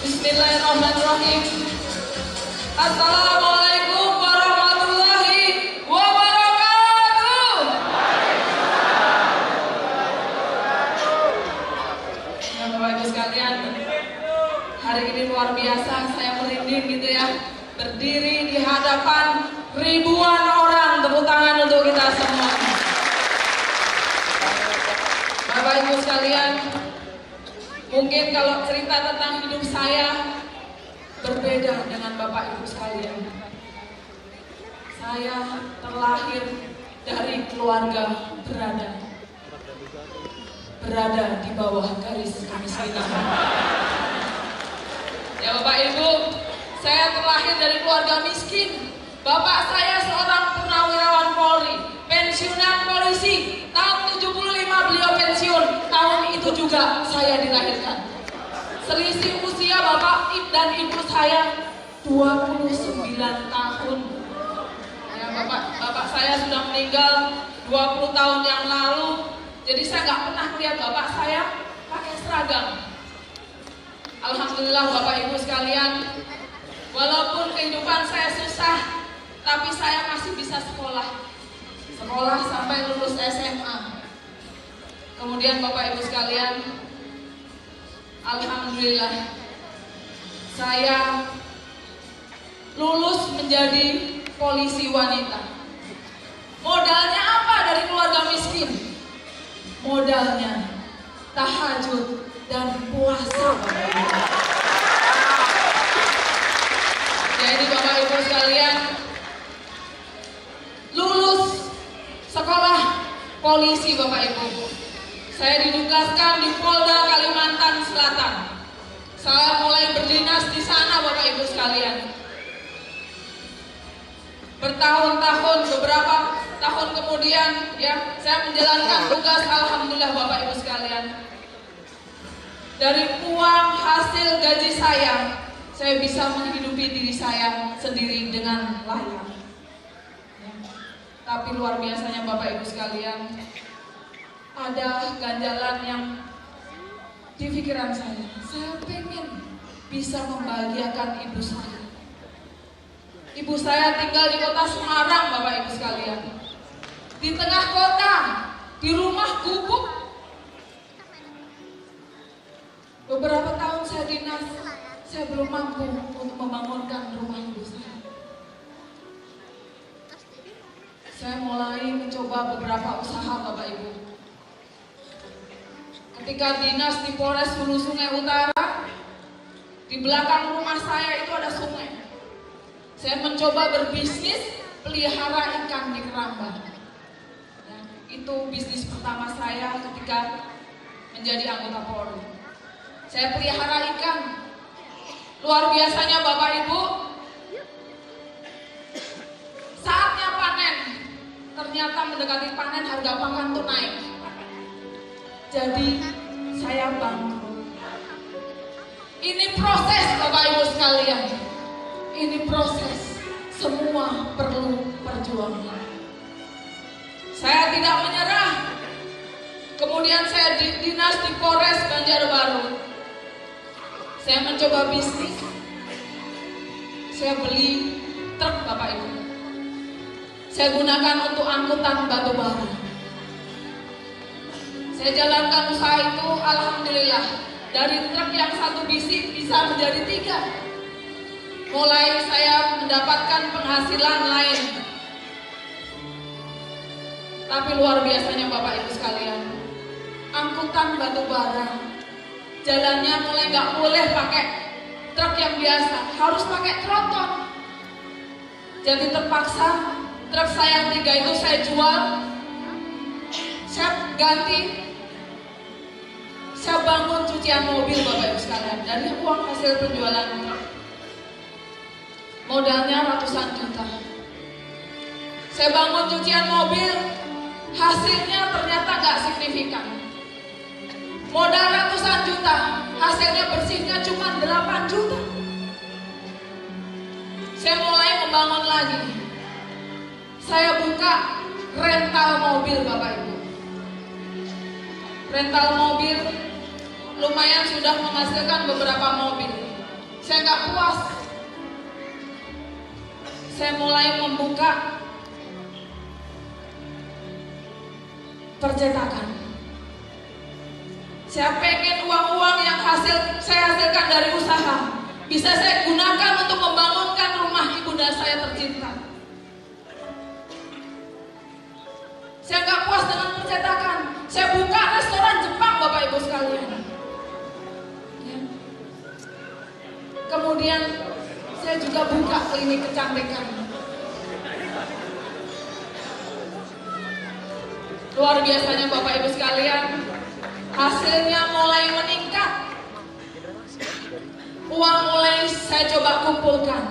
Bismillahirrahmanirrahim. Assalamualaikum warahmatullahi wabarakatuh. Ya Bapak Ibu sekalian, hari ini luar biasa, saya merinding gitu ya, berdiri di hadapan ribuan orang. Tepuk tangan untuk kita semua. Bapak Ibu sekalian, mungkin kalau cerita tentang hidup saya berbeda dengan Bapak Ibu sekalian. Saya terlahir dari keluarga berada di bawah garis kemiskinan. Ya Bapak Ibu, saya terlahir dari keluarga miskin. Bapak saya seorang purnawirawan Polri, pensiunan polisi. Tahun 75 beliau pensiun, tahun itu juga saya dilahirkan. Selisih usia bapak dan ibu saya 29 tahun. Ya, bapak saya sudah meninggal 20 tahun yang lalu. Jadi saya nggak pernah melihat bapak saya pakai seragam. Alhamdulillah Bapak Ibu sekalian, walaupun kehidupan saya susah, tapi saya masih bisa sekolah sampai lulus SMA. Kemudian Bapak Ibu sekalian, alhamdulillah saya lulus menjadi polisi wanita. Modalnya apa dari keluarga miskin? Modalnya tahajud dan puasa. Jadi Bapak Ibu sekalian, lulus sekolah polisi Bapak Ibu, saya ditugaskan di Polda Kalimantan Selatan. Saya mulai berdinas di sana Bapak Ibu sekalian. Bertahun-tahun, beberapa tahun kemudian ya, saya menjalankan tugas, alhamdulillah Bapak Ibu sekalian. Dari uang hasil gaji saya bisa menghidupi diri saya sendiri dengan layak. Ya. Tapi luar biasanya Bapak Ibu sekalian, ada ganjalan yang di pikiran saya pengen bisa membahagiakan ibu saya. Ibu saya tinggal di kota Semarang Bapak Ibu sekalian, di tengah kota, di rumah gubuk. Beberapa tahun saya dinas, saya belum mampu untuk membangunkan rumah ibu saya. Saya mulai mencoba beberapa usaha Bapak Ibu. Ketika dinas di Polres Hulu Sungai Utara, di belakang rumah saya itu ada sungai. Saya mencoba berbisnis pelihara ikan di keramba. Ya, itu bisnis pertama saya ketika menjadi anggota Polri. Saya pelihara ikan. Luar biasanya Bapak Ibu, saatnya panen, ternyata mendekati panen harga pakan tuh naik. Jadi saya bangkrut. Ini proses Bapak Ibu sekalian. Ini proses, semua perlu perjuangan. Saya tidak menyerah. Kemudian saya dinas di Polres Banjarbaru. Saya mencoba bisnis. Saya beli truk Bapak Ibu. Saya gunakan untuk angkutan batu bara. Saya jalankan usaha itu, alhamdulillah. Dari truk yang satu bisi bisa menjadi 3. Mulai saya mendapatkan penghasilan lain. Tapi luar biasanya Bapak Ibu sekalian, angkutan batu bara, jalannya mulai nggak boleh pakai truk yang biasa, harus pakai tronton. Jadi terpaksa truk saya yang 3 itu saya jual, saya ganti, saya bangun cucian mobil Bapak Ibu sekalian dari uang hasil penjualan truk. Modalnya ratusan juta. Saya bangun cucian mobil, hasilnya ternyata nggak signifikan. Modal ratusan juta, hasilnya bersihnya cuma 8 juta. Saya mulai membangun lagi. Saya buka rental mobil Bapak Ibu. Rental mobil lumayan sudah menghasilkan beberapa mobil. Saya nggak puas. Saya mulai membuka percetakan. Saya pengen uang-uang yang saya hasilkan dari usaha bisa saya gunakan untuk membangunkan rumah ibunda saya tercinta. Saya nggak puas dengan percetakan. Saya buka restoran Jepang, Bapak Ibu sekalian. Ya. Kemudian saya juga buka klinik kecantikan. Luar biasanya Bapak Ibu sekalian, hasilnya mulai meningkat. Uang mulai saya coba kumpulkan.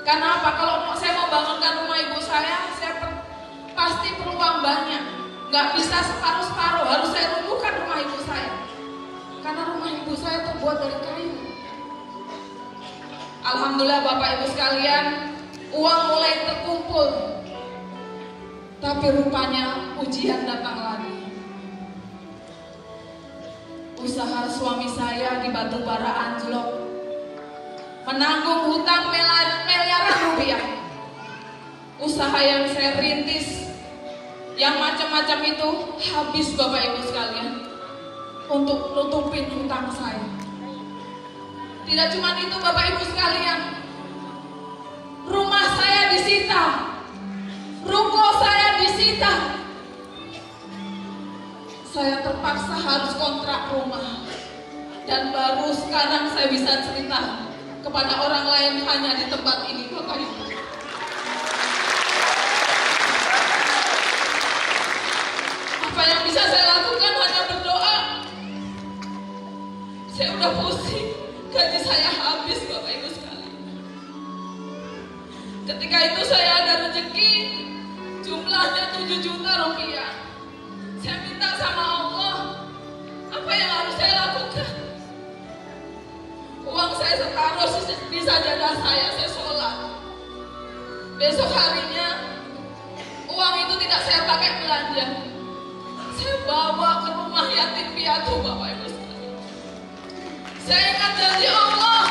Karena apa? Kalau saya mau bangunkan rumah ibu saya pasti perlu uang banyak. Gak bisa separuh-separuh, harus saya runtuhkan rumah ibu saya. Karena rumah ibu saya terbuat dari kayu. Alhamdulillah Bapak Ibu sekalian, uang mulai terkumpul. Tapi rupanya ujian datang lagi. Usaha suami saya di batubara anjlok, menanggung hutang miliaran rupiah. Usaha yang saya rintis, yang macam-macam itu habis Bapak Ibu sekalian untuk nutupin hutang saya. Tidak cuma itu Bapak Ibu sekalian, rumah saya disita, ruko saya disita. Saya terpaksa harus kontrak rumah. Dan baru sekarang saya bisa cerita kepada orang lain hanya di tempat ini Bapak Ibu. Apa yang bisa saya lakukan hanya berdoa. Saya udah pusing, gaji saya habis Bapak Ibu sekalian. Ketika itu saya ada rezeki jumlahnya 7 juta rupiah. Saya minta sama Allah, apa yang harus saya lakukan? Uang saya setaruh di sajadah saya sholat. Besok harinya uang itu tidak saya pakai belanja. Saya bawa ke rumah yatim piatu Bapak Ibu sekalian. Saya ingat janji Allah,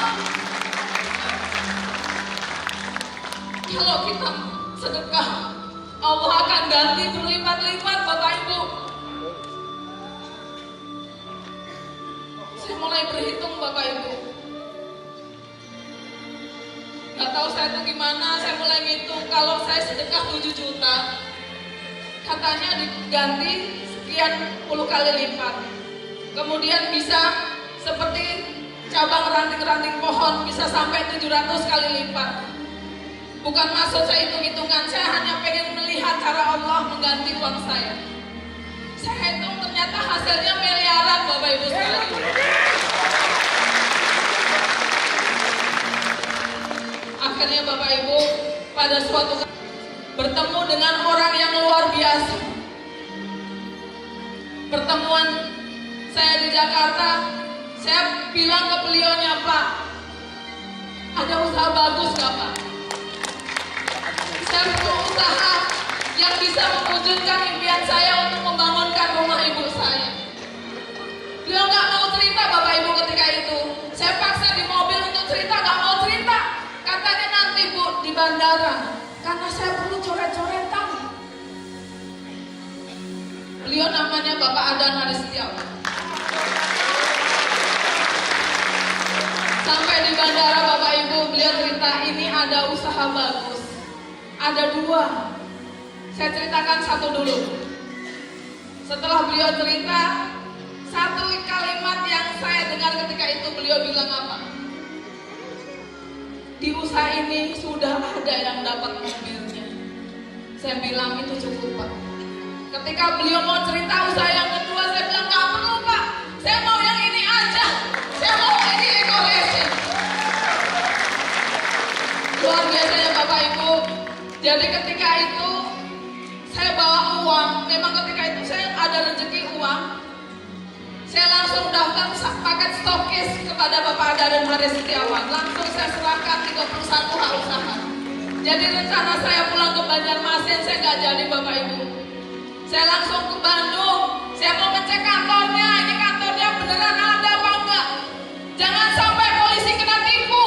kalau kita sedekah, Allah akan ganti berlipat-lipat Bapak Ibu. Saya mulai berhitung Bapak Ibu. Gak tahu saya itu gimana, saya mulai ngitung. Kalau saya sedekah 7 juta, katanya diganti sekian puluh kali lipat. Kemudian bisa seperti cabang ranting-ranting pohon, bisa sampai 700 kali lipat. Bukan maksud saya hitung-hitungan, saya hanya pengen melihat cara Allah mengganti uang saya. Saya hitung ternyata hasilnya miliaran Bapak Ibu sekalian. Akhirnya Bapak Ibu pada suatu bertemu dengan orang yang luar biasa. Pertemuan saya di Jakarta, saya bilang ke beliaunya, Pak, ada usaha bagus gak Pak? Saya perlu usaha yang bisa mewujudkan impian saya untuk membangunkan rumah ibu saya. Beliau gak mau cerita Bapak Ibu ketika itu. Saya paksa di mobil untuk cerita, gak mau cerita. Katanya nanti Bu di bandara, karena saya perlu coret-coretan. Beliau namanya Bapak Adan Haris Setiawan. Sampai di bandara Bapak Ibu, beliau cerita ini ada usaha bagus. Ada 2. Saya ceritakan satu dulu. Setelah beliau cerita, satu kalimat yang saya dengar ketika itu beliau bilang apa? Di usaha ini sudah ada yang dapat mobilnya. Saya bilang itu cukup Pak. Ketika beliau mau cerita usaha yang kedua, saya bilang gak perlu Pak. Saya mau yang ini aja. Saya mau ini ekoresin. Luar biasanya Bapak Ibu. Jadi ketika itu saya bawa uang. Memang ketika itu saya ada rezeki uang. Saya langsung daftar paket stokis kepada Bapak Adan Haris Setiawan. Langsung saya serahkan 31 hak usaha. Jadi rencana saya pulang ke Banjarmasin saya nggak jadi Bapak Ibu. Saya langsung ke Bandung. Saya mau ngecek kantornya. Ini kantornya beneran ada apa enggak? Jangan sampai polisi kena tipu.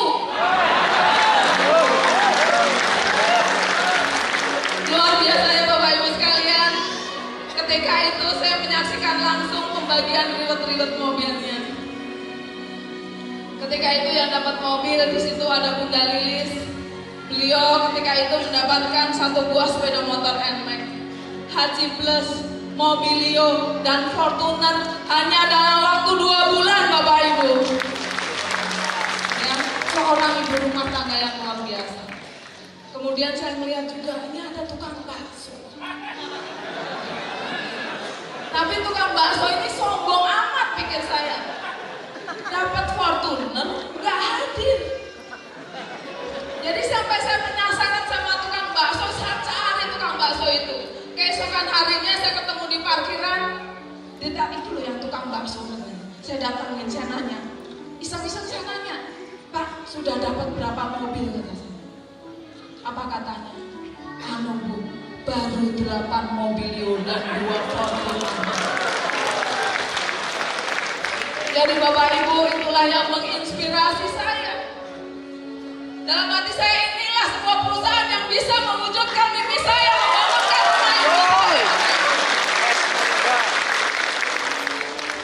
Ketika itu yang dapat mobil, di situ ada Bunda Lilis. Beliau ketika itu mendapatkan 1 buah sepeda motor NMAX, Haji Plus, Mobilio, dan Fortuner hanya dalam waktu 2 bulan, Bapak Ibu. Ya, seorang ibu rumah tangga yang luar biasa. Kemudian saya melihat juga ini ada tukang bakso. Tapi tukang bakso ini sombong amat, pikir saya. Dapat Fortuner, nggak hadir. Jadi sampai saya penasaran sama tukang bakso, saya cari tukang bakso itu. Keesokan harinya saya ketemu di parkiran. Dia itu loh yang tukang bakso namanya. Saya datangin, saya nanya. Iseng-iseng saya nanya, Pak, sudah dapat berapa mobil? Kata saya. Apa katanya? Anu Bu, baru 8 Mobilio dan 2 Fortuner. Jadi Bapak Ibu, itulah yang menginspirasi saya. Dalam hati saya, inilah sebuah perusahaan yang bisa mewujudkan mimpi saya, membangunkan rumah impian saya.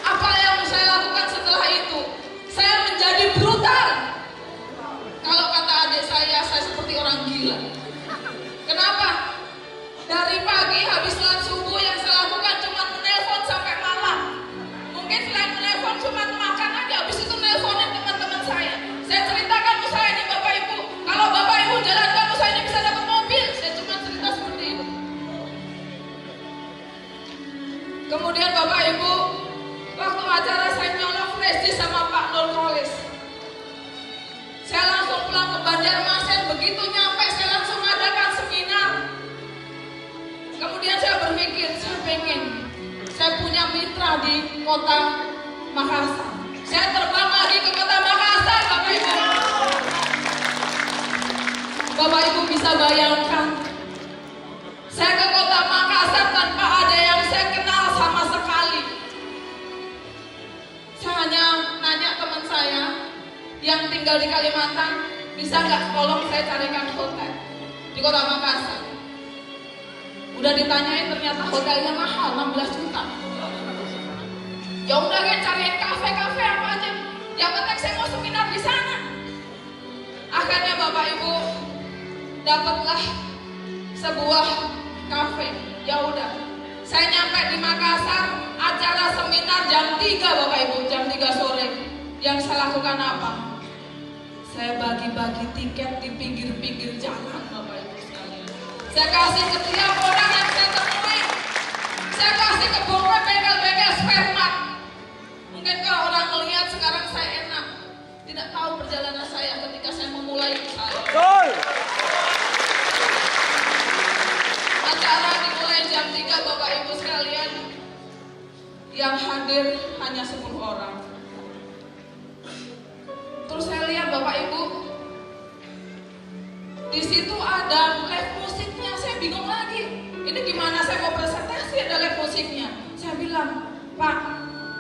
Apa yang saya lakukan setelah itu? Saya menjadi brutal. Kalau kata adik saya seperti orang gila. Kenapa? Dari pagi habis sholat subuh yang saya lakukan cuma menelpon sampai malam. Mungkin selain menelpon cuma makan aja, habis itu nelponin teman-teman saya. Saya ceritakan usaha ini Bapak Ibu. Kalau Bapak Ibu jalankan usaha ini bisa dapat mobil. Saya cuma cerita seperti itu. Kemudian Bapak Ibu, waktu acara saya nyolong flash sama Pak Nur Kolis. Saya langsung pulang ke Banjarmasin. Begitu nyampe saya langsung adakan seminar. Kemudian saya berpikir, saya punya mitra di kota Makassar. Saya terbang lagi ke kota Makassar, Bapak Ibu. Bapak Ibu bisa bayangkan, saya ke kota Makassar tanpa ada yang saya kenal sama sekali. Saya hanya nanya teman saya yang tinggal di Kalimantan, bisa nggak tolong saya carikan hotel di kota Makassar. Udah ditanyain ternyata hotelnya mahal, 16 juta. Ya udah kan cariin kafe-kafe apa aja. Yang penting saya mau seminar di sana. Akhirnya Bapak Ibu dapatlah sebuah kafe. Ya udah. Saya nyampe di Makassar, acara seminar jam 3 Bapak Ibu, jam 3 sore. Yang saya lakukan apa? Saya bagi-bagi tiket di pinggir-pinggir jalan Bapak Ibu sekalian. Saya kasih ke tiap orang yang saya temui. Saya kasih ke bengkel-bengkel spare part. Mungkin kalau orang melihat sekarang saya enak, tidak tahu perjalanan saya ketika saya memulai usaha. Acara dimulai jam 3 Bapak Ibu sekalian. Yang hadir hanya 10 orang. Terus saya lihat Bapak Ibu, di situ ada live musiknya. Saya bingung lagi. Ini gimana saya mau presentasi ada live musiknya? Saya bilang, Pak,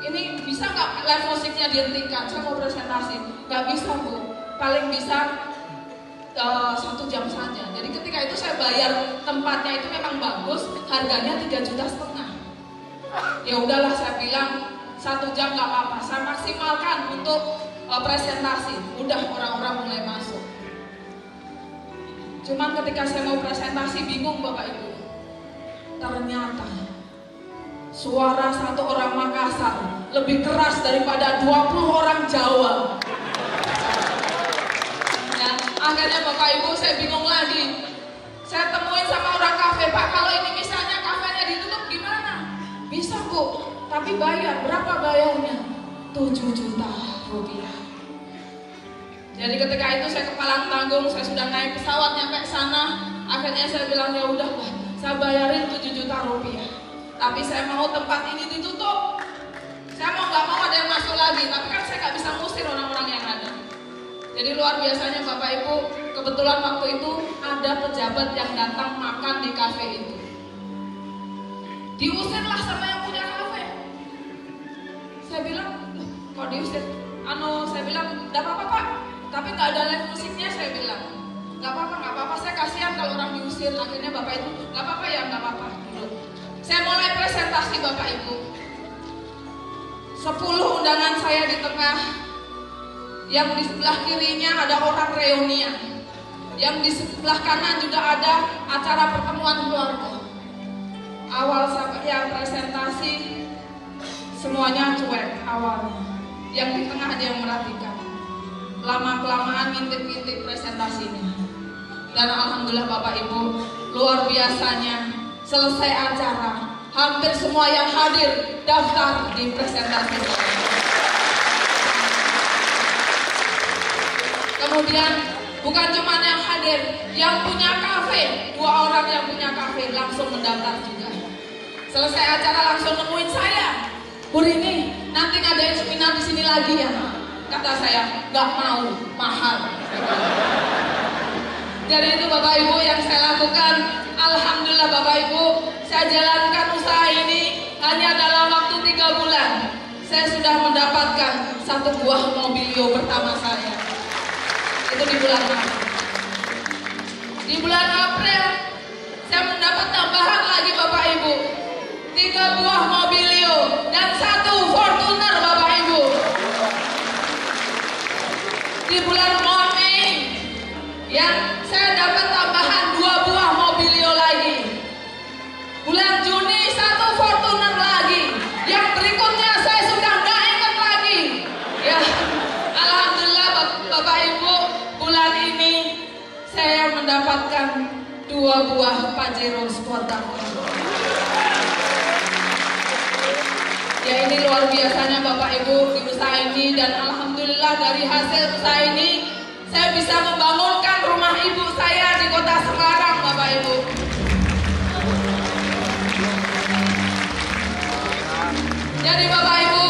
ini bisa nggak live musiknya dihentikan? Saya mau presentasi. Nggak bisa Bu, paling bisa 1 jam saja. Jadi ketika itu saya bayar tempatnya itu memang bagus, harganya 3,5 juta. Ya udahlah saya bilang 1 jam nggak apa-apa. Saya maksimalkan untuk presentasi. Udah orang-orang mulai masuk. Cuman ketika saya mau presentasi bingung Bapak Ibu. Ternyata suara 1 orang Makassar lebih keras daripada 20 orang Jawa. Ya, akhirnya Bapak Ibu saya bingung lagi. Saya temuin sama orang kafe, Pak, kalau ini misalnya kafenya ditutup gimana? Bisa Bu, tapi bayar. Berapa bayarnya? 7 juta rupiah. Jadi ketika itu saya kepalang tanggung, saya sudah naik pesawat nyampe sana. Akhirnya saya bilang ya udah, saya bayarin 7 juta rupiah. Tapi saya mau tempat ini ditutup. Saya mau nggak mau ada yang masuk lagi. Tapi kan saya nggak bisa ngusir orang-orang yang ada. Jadi luar biasanya Bapak Ibu, kebetulan waktu itu ada pejabat yang datang makan di kafe itu. Diusirlah sama yang punya kafe. Saya bilang, kok diusir? Saya bilang, nggak apa-apa Pak. Tapi nggak ada live musiknya, saya bilang. Nggak apa-apa, saya kasihan kalau orang diusir. Akhirnya Bapak Ibu, nggak apa-apa ya, nggak apa-apa. Saya mulai presentasi Bapak Ibu. 10 undangan saya di tengah. Yang di sebelah kirinya ada orang reunian. Yang di sebelah kanan juga ada acara pertemuan keluarga. Awal sampai yang presentasi semuanya cuek awalnya. Yang di tengah ada yang merhatikan. Lama-kelamaan ngintip-ngintip presentasinya. Dan alhamdulillah Bapak Ibu, luar biasanya selesai acara, hampir semua yang hadir daftar di presentasi. Kemudian bukan cuma yang hadir, yang punya kafe, 2 orang yang punya kafe langsung mendaftar juga. Selesai acara langsung nemuin saya, Bu Rini, nanti ngadain seminar di sini lagi ya? Kata saya, nggak mau, mahal. Dari itu Bapak Ibu yang saya lakukan, alhamdulillah Bapak Ibu, saya jalankan usaha ini hanya dalam waktu 3 bulan. Saya sudah mendapatkan 1 buah mobilio pertama saya. Itu di bulan Maret. Di bulan April saya mendapat tambahan lagi Bapak Ibu, 3 buah mobilio dan 1 Fortuner Bapak Ibu. Di bulan Mei ya, saya dapat tambahan 2 buah mobilio lagi. Bulan Juni 1 Fortuner lagi. Yang berikutnya saya sudah nggak ingat lagi. Ya, alhamdulillah Bapak Ibu, bulan ini saya mendapatkan 2 buah Pajero Sportago. Ya, ini luar biasanya Bapak Ibu di usaha ini, dan alhamdulillah dari hasil usaha ini saya bisa membangunkan rumah ibu saya di kota Semarang Bapak Ibu. Jadi Bapak Ibu,